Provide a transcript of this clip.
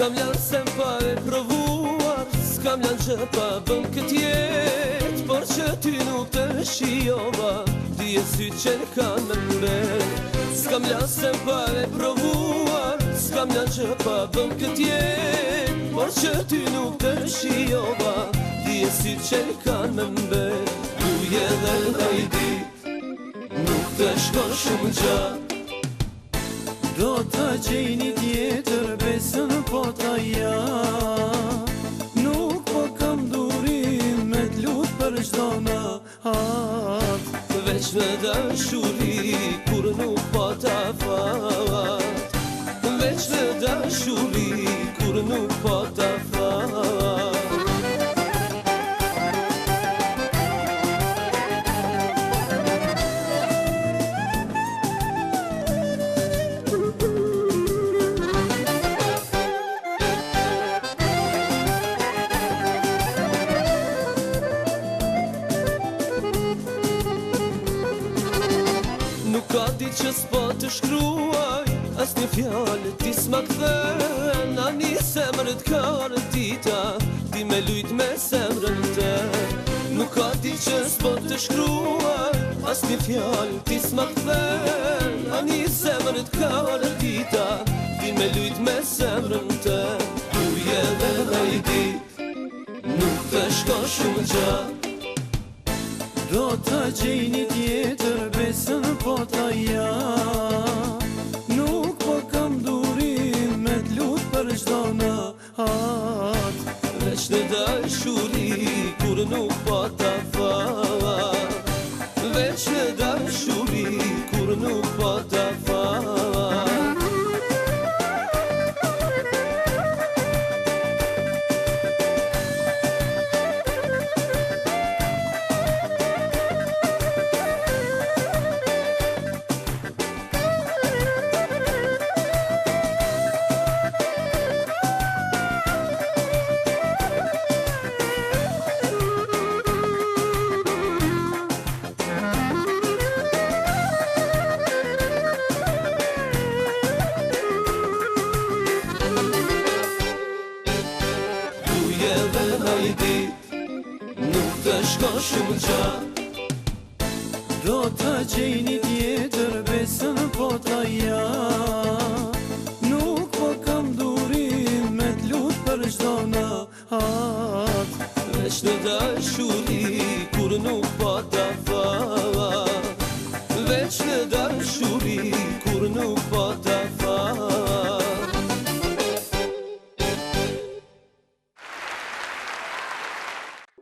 S'kam lanë se m'pa e provuar, s'kam lanë që pa bëm këtë jetë, por që ty nuk të shijova, ti e sy që kanë me mbet. S'kam lanë se m'pa e provuar, s'kam lanë që pa bëm këtë jetë, por që ty nuk të shijova, ti e sy që kanë me mbet. Uje dhe lajdi, nuk të shkon shumë gjatë, do ta gjej një tjetër, besën po ta ja. Nuk po kam durim me t'lut për çdo natë, veç në dashuri kur nuk po ta fat, veç në dashuri kur nuk po ta fat. Nuk ka ditë që s'po të shkruaj, as një fjallë ti s'ma kthen, a një semrët ka rëtita, ti me lujt me semrën te. Nuk ka ditë që s'po të shkruaj, as një fjallë ti s'ma kthen, a një semrët ka rëtita, ti me lujt me semrën te. Uje dhe lajdi, nuk të shko shumë gjatë, do ta gjej një tjetër, besën po ta ja. Nuk po kam durim me t'lut për çdo natë, veç në dashuri kur nuk po ta fat, veç në dashuri kur nuk po ta fat. Nuk të shko shumë gjatë, do ta gjej një tjetër, besën po ta ja. Nuk po kam durim me t'lut për çdo natë, veç në dashuri kur nuk po ta fat, veç në dashuri kur nuk po ta